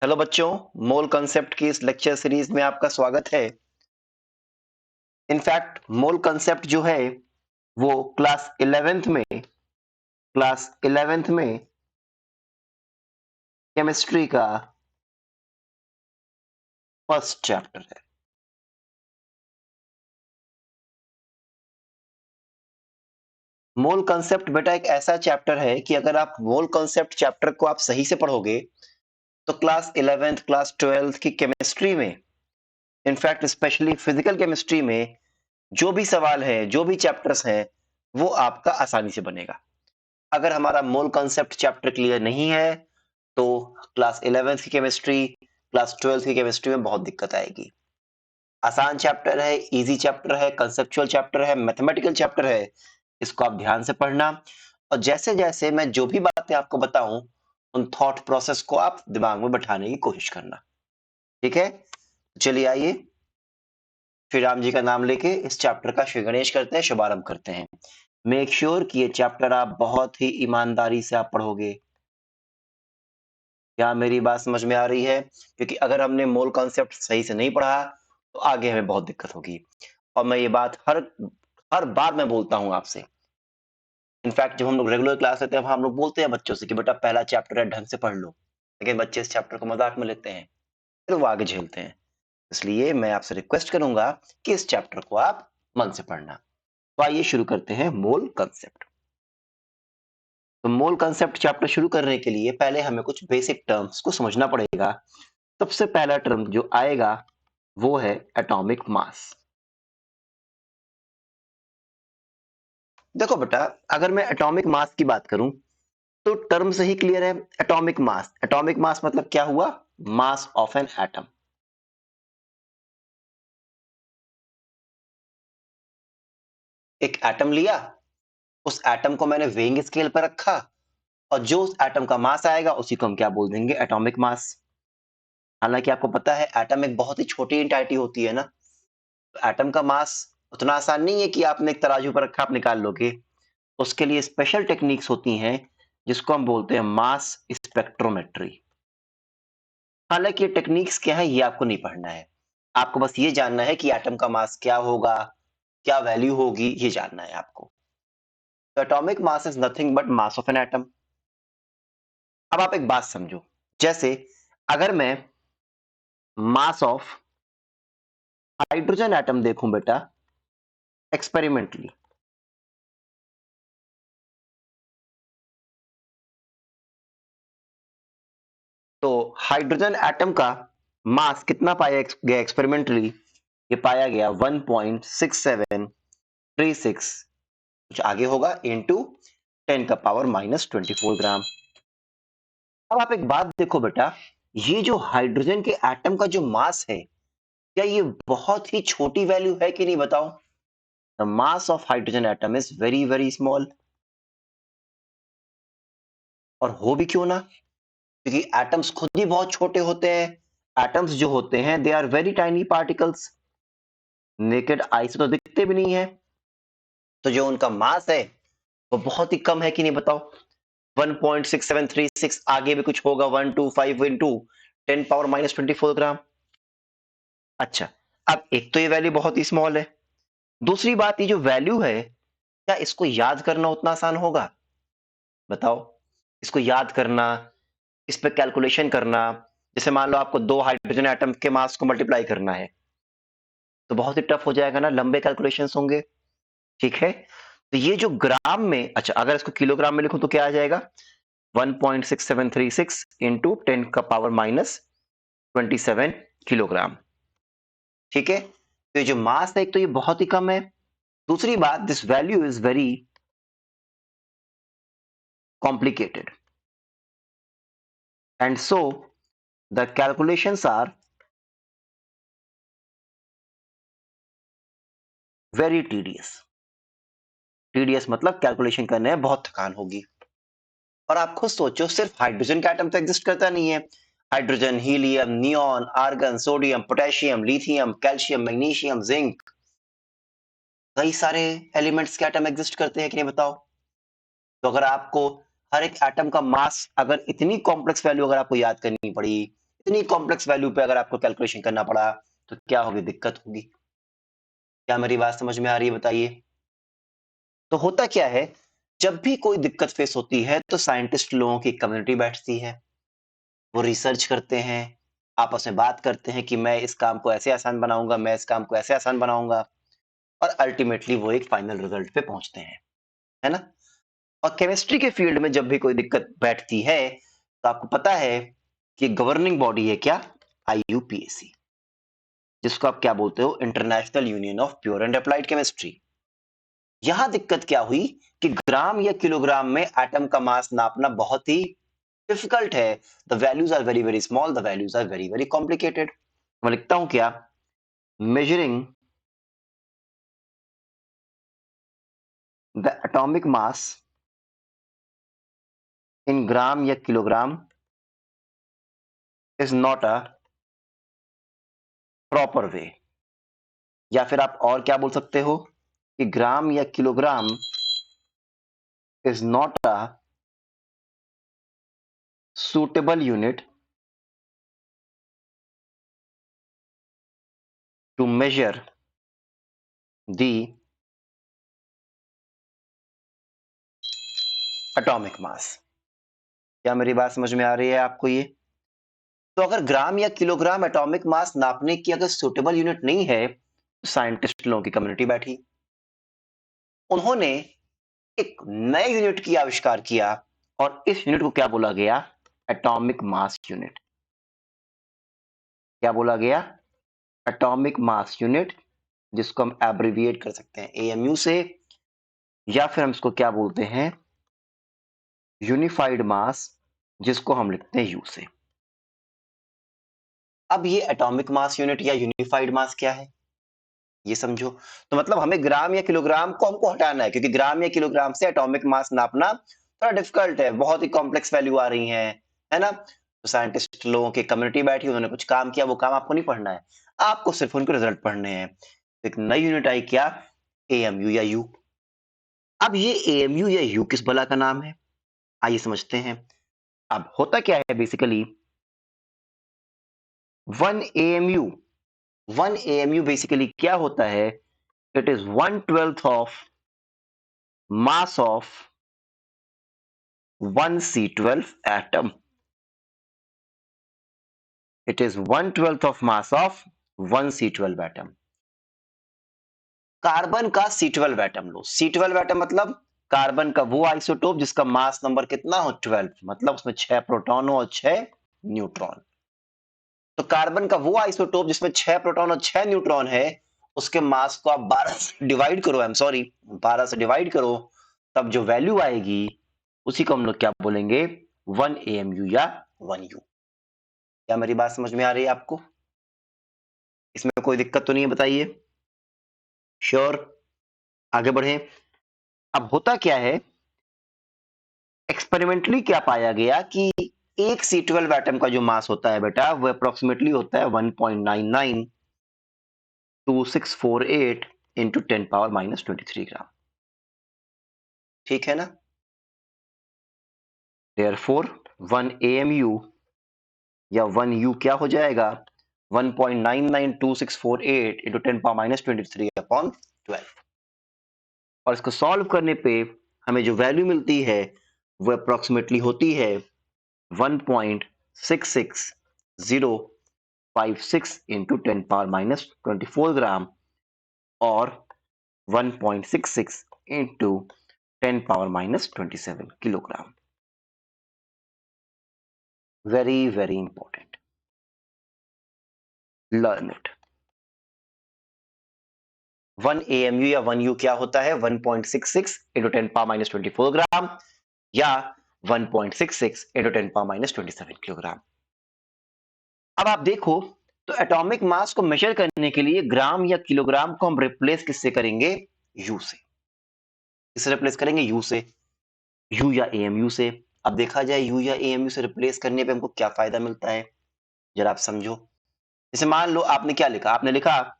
Hello बच्चों, mole concept की इस लेक्चर सीरीज में आपका स्वागत है। इनफैक्ट मोल कॉन्सेप्ट जो है वो क्लास 11th में केमिस्ट्री का फर्स्ट चैप्टर है। मोल कॉन्सेप्ट बेटा एक ऐसा चैप्टर है कि अगर आप मोल कॉन्सेप्ट चैप्टर को आप सही से पढ़ोगे तो क्लास 11th क्लास 12th की केमिस्ट्री में, इनफैक्ट स्पेशली फिजिकल केमिस्ट्री में जो भी सवाल है, जो भी चैप्टर्स हैं, वो आपका आसानी से बनेगा। अगर हमारा मोल कॉन्सेप्ट चैप्टर क्लियर नहीं है तो क्लास 11th की केमिस्ट्री, क्लास 12th की केमिस्ट्री में बहुत दिक्कत आएगी। आसान चैप्टर है, इजी चैप्टर है, कंसेप्चुअल चैप्टर है, मैथमेटिकल चैप्टर है। इसको आप ध्यान से पढ़ना और जैसे जैसे मैं जो भी बातें आपको बताऊं उन थॉट प्रोसेस को आप दिमाग में बैठाने की कोशिश करना। ठीक है, चलिए आइए श्री राम जी का नाम लेके इस चैप्टर का श्री गणेश करते हैं, शुभारंभ करते हैं। मेक श्योर कि ये चैप्टर आप बहुत ही ईमानदारी से आप पढ़ोगे। क्या मेरी बात समझ में आ रही है? क्योंकि अगर हमने मोल कॉन्सेप्ट सही से नहीं पढ़ा तो आगे हमें बहुत दिक्कत होगी। और मैं ये बात हर हर बार मैं बोलता हूं आपसे। इनफैक्ट जब हम लोग रेगुलर क्लास लेते हैं हम लोग बोलते हैं बच्चों से कि बेटा पहला चैप्टर है, ढंग से पढ़ लो। लेकिन बच्चे इस चैप्टर को मजाक में लेते हैं, फिर वो आगे झेलते हैं। इसलिए मैं आपसे रिक्वेस्ट करूंगा कि इस चैप्टर को आप मन से पढ़ना। तो आइए शुरू करते हैं मोल कॉन्सेप्ट। तो मोल कॉन्सेप्ट चैप्टर शुरू करने के लिए पहले हमें कुछ बेसिक टर्म्स को समझना पड़ेगा। सबसे पहला टर्म जो आएगा वो है एटॉमिक मास। देखो बेटा, अगर मैं एटॉमिक मास की बात करूं तो टर्म से ही क्लियर है। एटॉमिक मास, एटॉमिक मास मतलब क्या हुआ? Mass of an atom. एक एटम लिया, उस एटम को मैंने वेइंग स्केल पर रखा और जो उस एटम का मास आएगा उसी को हम क्या बोल देंगे? Atomic mass. हालांकि आपको पता है एटम एक बहुत ही छोटी इंटाइटी होती है ना, तो एटम का मास उतना आसान नहीं है कि आपने एक तराजू पर रखा आप निकाल लोगे। उसके लिए स्पेशल टेक्निक्स होती हैं जिसको हम बोलते हैं मास स्पेक्ट्रोमेट्री। हालांकि ये टेक्निक्स क्या है ये आपको नहीं पढ़ना है। आपको बस ये जानना है कि एटम का मास क्या होगा, क्या वैल्यू होगी, ये जानना है आपको। तो atomic mass is nothing but mass of an atom. अब आप एक बात समझो, जैसे अगर मैं मास ऑफ हाइड्रोजन एटम देखूं बेटा एक्सपेरिमेंटली, तो हाइड्रोजन एटम का मास कितना पाया गया एक्सपेरिमेंटली? ये पाया गया 1.6736, कुछ आगे होगा, इनटू 10⁻⁻24 ग्राम। अब आप एक बात देखो बेटा, ये जो हाइड्रोजन के एटम का जो मास है, क्या ये बहुत ही छोटी वैल्यू है कि नहीं बताओ? The mass of hydrogen atom is very very small. और हो भी क्यों ना, क्योंकि एटम्स खुद ही बहुत छोटे होते हैं। एटम्स जो होते हैं they are very tiny particles, naked eye से तो दिखते भी नहीं है। तो जो उनका मास है वो बहुत ही कम है कि नहीं बताओ? 1.6736, आगे भी कुछ होगा, 125 इंटू 10⁻⁻24 ग्राम। अच्छा, अब एक तो ये वैल्यू बहुत ही स्मॉल है, दूसरी बात ये जो वैल्यू है, क्या इसको याद करना उतना आसान होगा? बताओ, इसको याद करना, इस पे कैलकुलेशन करना। जैसे मान लो आपको दो हाइड्रोजन एटम के मास को मल्टीप्लाई करना है तो बहुत ही टफ हो जाएगा ना, लंबे कैलकुलेशंस होंगे। ठीक है, तो ये जो ग्राम में, अच्छा अगर इसको किलोग्राम में लिखूं तो क्या आ जाएगा? 1.6736 इंटू 10⁻⁻27 किलोग्राम। ठीक है, तो ये जो मास है एक तो ये बहुत ही कम है, दूसरी बात this value is very complicated and so the calculations are very tedious. Tedious मतलब कैलकुलेशन करने में बहुत थकान होगी। और आप खुद सोचो, सिर्फ हाइड्रोजन का एटम तो एग्जिस्ट करता नहीं है। Hydrogen, helium, neon, argon, sodium, potassium, lithium, calcium, magnesium, zinc, कई सारे एलिमेंट्स के एटम एग्जिस्ट करते हैं कि नहीं बताओ? तो अगर आपको हर एक एटम का मास, अगर इतनी कॉम्प्लेक्स वैल्यू अगर आपको याद करनी पड़ी, इतनी कॉम्प्लेक्स वैल्यू पे अगर आपको कैलकुलेशन करना पड़ा तो क्या होगी, दिक्कत होगी। क्या मेरी बात समझ में आ रही है, बताइए। तो होता क्या है, जब भी कोई दिक्कत फेस होती है तो साइंटिस्ट लोगों की कम्युनिटी बैठती है, वो रिसर्च करते हैं, आपस में बात करते हैं कि मैं इस काम को ऐसे आसान बनाऊंगा, मैं इस काम को ऐसे आसान बनाऊंगा, और अल्टीमेटली वो एक फाइनल रिजल्ट पे पहुंचते हैं, है ना। और केमिस्ट्री के फील्ड में जब भी कोई दिक्कत बैठती है तो आपको पता है कि गवर्निंग बॉडी है क्या, आईयूपीएसी, जिसको आप क्या बोलते हो, international union of pure and applied chemistry. यहां दिक्कत क्या हुई कि ग्राम या किलोग्राम में एटम का मास नापना बहुत ही डिफिकल्ट है। The values are very very small, the values are very very complicated. मैं लिखता हूं क्या, measuring the atomic mass in gram या kilogram is not a proper way. या फिर आप और क्या बोल सकते हो कि ग्राम या kilogram is not a suitable unit to measure the atomic mass। क्या मेरी बात समझ में आ रही है आपको ये। तो अगर ग्राम या किलोग्राम एटॉमिक मास नापने की अगर सुटेबल यूनिट नहीं है तो साइंटिस्ट लोगों की कम्युनिटी बैठी, उन्होंने एक नए यूनिट की आविष्कार किया और इस यूनिट को क्या बोला गया, एटॉमिक मास यूनिट। क्या बोला गया, एटॉमिक मास यूनिट, जिसको हम एब्रिविएट कर सकते हैं एएमयू से, या फिर हम इसको क्या बोलते हैं, यूनिफाइड मास, जिसको हम लिखते हैं यू से। अब ये एटॉमिक मास यूनिट या यूनिफाइड मास क्या है, ये समझो। तो मतलब हमें ग्राम या किलोग्राम को हमको हटाना है, क्योंकि ग्राम या किलोग्राम से एटॉमिक मास नापना थोड़ा डिफिकल्ट है, बहुत ही कॉम्प्लेक्स वैल्यू आ रही है ना। तो साइंटिस्ट लोगों की कम्युनिटी बैठी, उन्होंने कुछ काम किया, वो काम आपको नहीं पढ़ना है, आपको सिर्फ उनके रिजल्ट पढ़ने हैं। एक नई यूनिट आई क्या, एएमयू या यू। अब ये एएमयू या यू किस बला का नाम है, आइए समझते हैं। अब होता क्या है basically, one AMU, one AMU basically क्या होता है, it is 1/12 of mass of one C12 atom. It is 1/12 of mass of one C12 atom. Carbon का C12 एटम लो, C12 एटम मतलब कार्बन का वो आइसोटोप जिसका मास नंबर कितना हो, 12, मतलब उसमें 6 प्रोटॉन हो और 6 न्यूट्रॉन। तो कार्बन का वो आइसोटोप जिसमें 6 प्रोटॉन और 6 न्यूट्रॉन है, उसके मास को आप 12 से डिवाइड करो, आई एम सॉरी, 12 से डिवाइड करो, तब जो वैल्यू आएगी उसी को हम लोग क्या बोलेंगे, 1 AMU या 1 U। क्या मेरी बात समझ में आ रही है आपको, इसमें कोई दिक्कत तो नहीं है, बताइए। श्योर, आगे बढ़े। अब होता क्या है, एक्सपेरिमेंटली क्या पाया गया कि एक C12 एटम का जो मास होता है बेटा, वो अप्रोक्सीमेटली होता है 1.992648 इंटू 10⁻⁻23 ग्राम। ठीक है ना। देयरफॉर 1 AMU या 1 U क्या हो जाएगा, 1.992648 इंटू 10⁻⁻23 अपॉन 12। और इसको सॉल्व करने पे हमें जो वैल्यू मिलती है वो अप्रोक्सीमेटली होती है 1.66056 इंटू 10⁻⁻24 ग्राम और 1.66 into 10⁻⁻27 kilogram. Very very important, learn it. 1 AMU या 1 U क्या होता है, 1.66 इंटू 10⁻⁻24 ग्राम या 1.66 इंटू 10⁻⁻27 किलोग्राम। अब आप देखो, तो एटॉमिक मास को मेजर करने के लिए ग्राम या किलोग्राम को हम रिप्लेस किससे करेंगे, यू से। किससे रिप्लेस करेंगे, यू से, यू या एएमयू से। अब देखा जाए यू या एएमयू से रिप्लेस करने पे हमको क्या फायदा मिलता है, जरा आप समझो। जैसे मान लो आपने क्या लिखा, आपने लिखा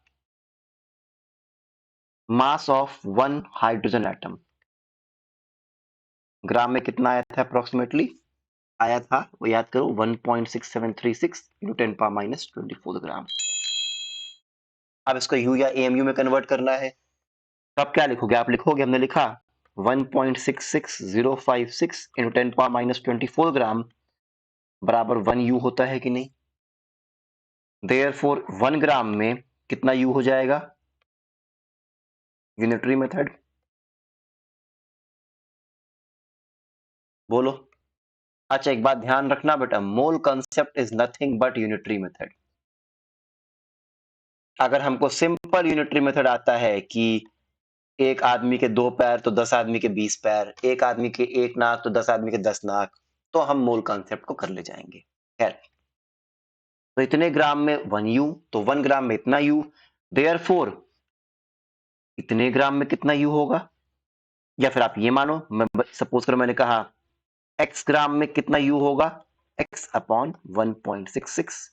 mass of one hydrogen atom, gram में कितना आया था अप्रोक्सीमेटली आया था वो याद करो 1.6736 into 10 power minus 24 ग्राम। अब इसको यू या एएमयू में कन्वर्ट करना है तो आप क्या लिखोगे? आप लिखोगे, हमने लिखा 1.66056 into 10 power minus 24 ग्राम बराबर 1 यू होता है कि नहीं? देयरफॉर 1 ग्राम में कितना यू हो जाएगा? यूनिटरी मेथड बोलो। अच्छा, एक बात ध्यान रखना बेटा, मोल concept is nothing but unitary method. अगर हमको सिंपल यूनिटरी मेथड आता है कि एक आदमी के 2 पैर तो 10 आदमी के 20 पैर, एक आदमी के 1 नाक तो 10 आदमी के 10 नाक, तो हम मोल कॉन्सेप्ट को कर ले जाएंगे। खैर, तो इतने ग्राम में 1 यू, तो 1 ग्राम में इतना यू, देयरफॉर इतने ग्राम में कितना यू होगा? या फिर आप ये मानो, मैं सपोज करो मैंने कहा x ग्राम में कितना यू होगा? x upon 1.66।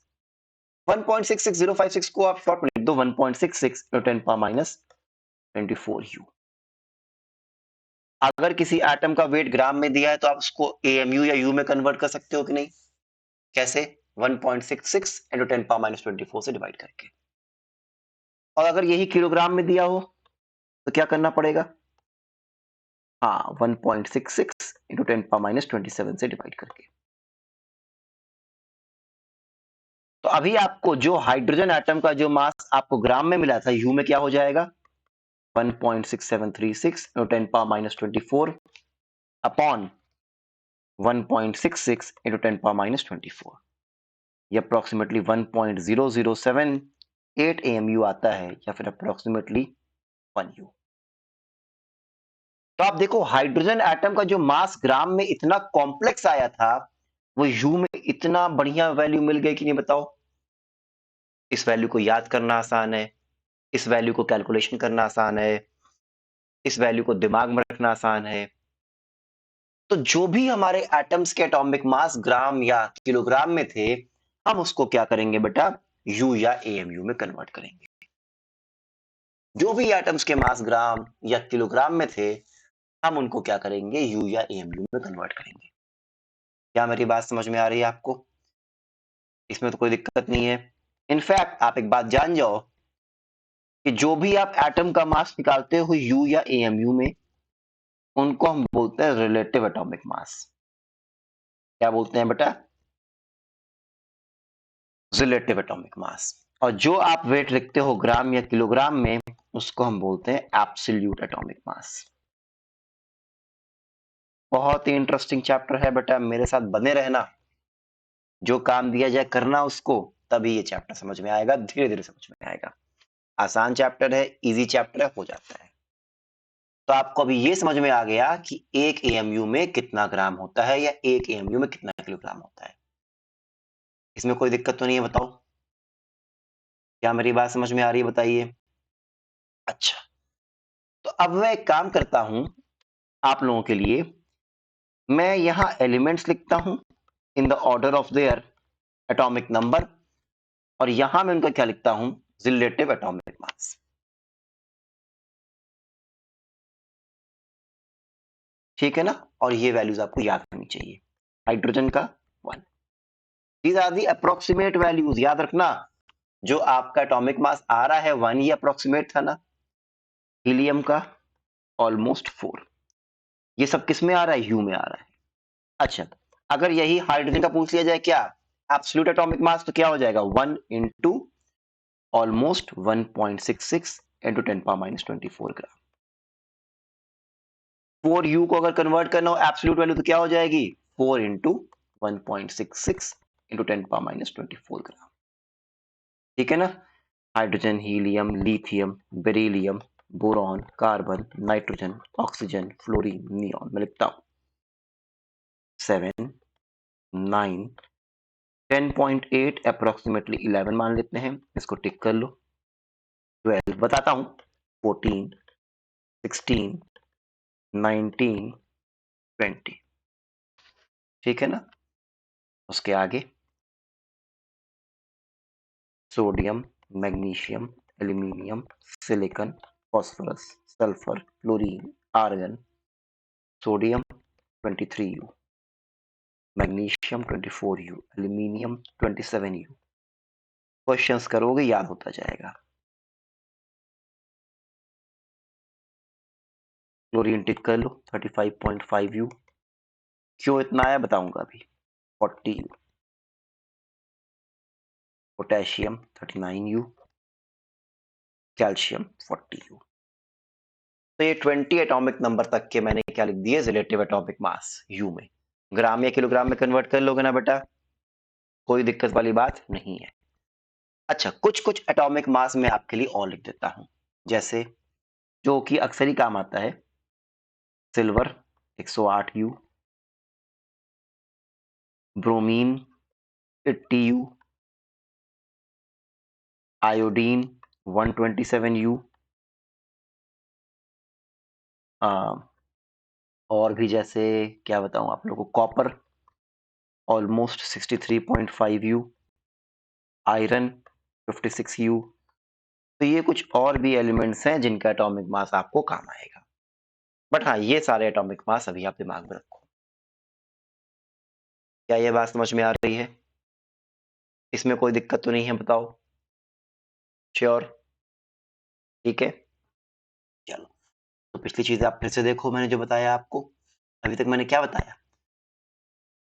1.66056 को आप शॉर्ट में लिख दो 1.66 into 10 power minus 24 यू। अगर किसी एटम का वेट ग्राम में दिया है तो आप उसको एएमयू या यू में कन्वर्ट कर सकते हो कि नहीं? कैसे? 1.66 into 10 power minus 24 से डिवाइड करके। और अगर यही किलोग्राम में दिया हो तो क्या करना पड़ेगा? हाँ, 1.66 into 10 power minus 27 से डिवाइड करके। तो अभी आपको जो हाइड्रोजन एटम का जो मास आपको ग्राम में मिला था, यू में क्या हो जाएगा? 1.6736 into 10 power minus 24 upon 1.66 into 10 power minus 24। ये अप्रोक्सीमेटली 1.0078 AMU आता है, या फिर अप्रोक्सीमेटली 1 यू। तो आप देखो, हाइड्रोजन एटम का जो मास ग्राम में इतना कॉम्प्लेक्स आया था, वो यू में इतना बढ़िया वैल्यू मिल गई कि नहीं बताओ? इस वैल्यू को याद करना आसान है, इस वैल्यू को कैलकुलेशन करना आसान है, इस वैल्यू को दिमाग में रखना आसान है। तो जो भी हमारे एटम्स के एटॉमिक मास ग्राम या किलोग्राम में थे, हम उसको क्या करेंगे बेटा? यू या एएमयू में कन्वर्ट करेंगे। जो भी एटम्स के मास ग्राम या किलोग्राम में थे, हम उनको क्या करेंगे? यू या एएमयू में कन्वर्ट करेंगे। क्या मेरी बात समझ में आ रही है आपको? इसमें तो कोई दिक्कत नहीं है। इनफैक्ट आप एक बात जान जाओ कि जो भी आप एटम का मास निकालते हो यू या एएमयू में, उनको हम बोलते हैं रिलेटिव एटॉमिक मास। क्या बोलते हैं बेटा? Relative atomic mass. और जो आप वेट लिखते हो ग्राम या किलोग्राम में, उसको हम बोलते हैं एब्सोल्यूट एटॉमिक मास। बहुत ही इंटरेस्टिंग चैप्टर है बेटा, मेरे साथ बने रहना। जो काम दिया जाए करना उसको, तभी ये चैप्टर समझ में आएगा, धीरे धीरे समझ में आएगा। आसान चैप्टर है, इजी चैप्टर है, हो जाता है। तो आपको अभी ये समझ में आ गया कि एक एएमयू में कितना ग्राम होता है या एक एएमयू में कितना किलोग्राम होता है। इसमें कोई दिक्कत तो नहीं है? बताओ, क्या मेरी बात समझ में आ रही है? बताइए। अच्छा, तो अब मैं एक काम करता हूं आप लोगों के लिए। मैं यहां एलिमेंट्स लिखता हूं in the order of their atomic number, और यहां मैं उनका क्या लिखता हूं? Relative atomic mass. ठीक है ना? और ये वैल्यूज आपको याद करनी चाहिए। हाइड्रोजन का 1। These are the approximate values, याद रखना। जो आपका एटॉमिक मास आ रहा है 1, ये अप्रोक्सीमेट था ना। हीलियम का ऑलमोस्ट 4। ये सब किस में आ रहा है? यू में आ रहा है। अच्छा, अगर यही हाइड्रोजन का पूछ लिया जाए क्या एब्सोल्यूट एटॉमिक मास, तो क्या हो जाएगा? 1 into almost 1.66 into 10 power minus 24 gram. 4 you को अगर कन्वर्ट करना हो एब्सोल्यूट वैल्यू, तो क्या हो जाएगी? 4 इंटू 1.66 इंटू 10 पावर माइनस 24 ग्राम। ठीक है ना? Hydrogen, helium, lithium, beryllium, boron, carbon, nitrogen, oxygen, fluorine, neon. मैं लिखता हूं 7, 9, 10.8, अप्रोक्सीमेटली 11 मान लेते हैं। इसको टिक कर लो। 12 बताता हूं, 14, 16, 19, 20। ठीक है ना? उसके आगे sodium, magnesium, aluminium, silicon, phosphorus, sulphur, fluorine, argon, sodium 23U, magnesium 24U, aluminium 27U। Questions करोगे याद होता जाएगा। क्लोरीन टिक कर लो 35.5U। क्यों इतना आया बताऊंगा अभी। 40U। Potassium 39U। Calcium 40U। तो ये 20 एटॉमिक नंबर तक के मैंने क्या लिख दिए, रिलेटिव एटॉमिक मास यू में। ग्राम या किलोग्राम में कन्वर्ट कर लोगे ना बेटा, कोई दिक्कत वाली बात नहीं है। अच्छा, कुछ कुछ एटॉमिक मास में आपके लिए और लिख देता हूं, जैसे जो कि अक्सर ही काम आता है। Silver 108U, bromine 80U, iodine 127U, और भी जैसे क्या बताऊं आप लोगों को, copper almost 63.5U, iron 56U। तो ये कुछ और भी एलिमेंट्स हैं जिनका एटॉमिक मास आपको काम आएगा। बट हाँ, ये सारे एटॉमिक मास अभी आप दिमाग में रखो। क्या ये बात समझ में आ रही है? इसमें कोई दिक्कत तो नहीं है, बताओ। श्योर? ठीक है, चलो। तो पिछली चीजें आप फिर से देखो, मैंने जो बताया आपको अभी तक। मैंने क्या बताया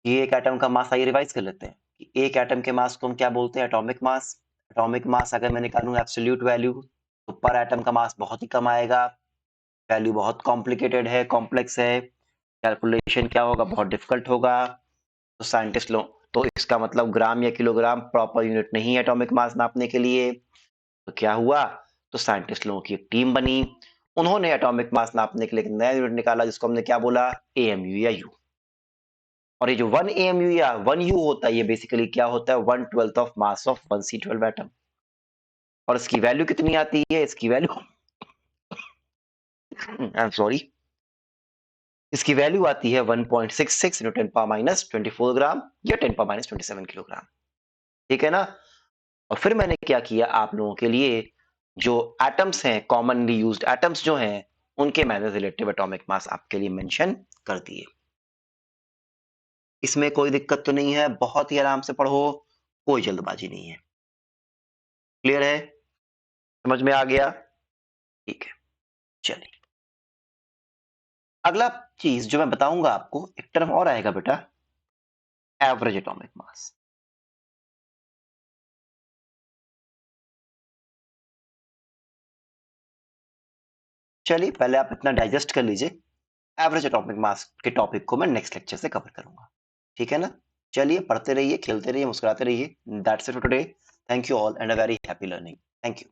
कि एक एटम का मास, आइए रिवाइज कर लेते हैं कि एक एटम के मास को हम क्या बोलते हैं, एटॉमिक मास। एटॉमिक मास अगर मैं निकालूं एब्सोल्यूट वैल्यू, तो पर एटम का मास बहुत ही कम आएगा। वैल्यू बहुत कॉम्प्लिकेटेड है, कॉम्प्लेक्स है, कैलकुलेशन क्या होगा, बहुत डिफिकल्ट होगा। तो साइंटिस्ट लोग, तो इसका मतलब ग्राम या किलोग्राम प्रॉपर यूनिट नहीं है एटॉमिक मास नापने के लिए। तो क्या हुआ, तो साइंटिस्ट लोगों की एक टीम बनी, उन्होंने एटॉमिक मास नापने के लिए एक नया यूनिट निकाला जिसको हमने क्या बोला, एएमयू या यू। और ये जो 1 एएमयू या 1 यू होता है, ये बेसिकली क्या होता है, 1/12 of mass of 1C12 atom. और इसकी वैल्यू कितनी आती है, इसकी वैल्यू आई एम सॉरी, इसकी वैल्यू आती है 1.66 इंटू 10⁻24 ग्राम या 10⁻27 किलोग्राम। ठीक है ना। और फिर मैंने क्या किया आप लोगों के लिए, जो एटम्स हैं, कॉमनली यूज्ड एटम्स जो हैं, उनके मैंने रिलेटिव एटॉमिक मास आपके लिए मेंशन कर दिए। इसमें कोई दिक्कत तो नहीं है, बहुत ही आराम से पढ़ो, कोई जल्दबाजी नहीं है। क्लियर है? समझ में आ गया? ठीक है, चलिए। अगला चीज जो मैं बताऊंगा आपको, एक टर्म और आएगा बेटा, एवरेज एटॉमिक मास। चलिए पहले आप इतना डाइजेस्ट कर लीजिए। एवरेज एटॉमिक मास के टॉपिक को मैं नेक्स्ट लेक्चर से कवर करूंगा। ठीक है ना। चलिए पढ़ते रहिए, खेलते रहिए, मुस्कुराते रहिए। That's it for today. Thank you all and a very happy learning. Thank you.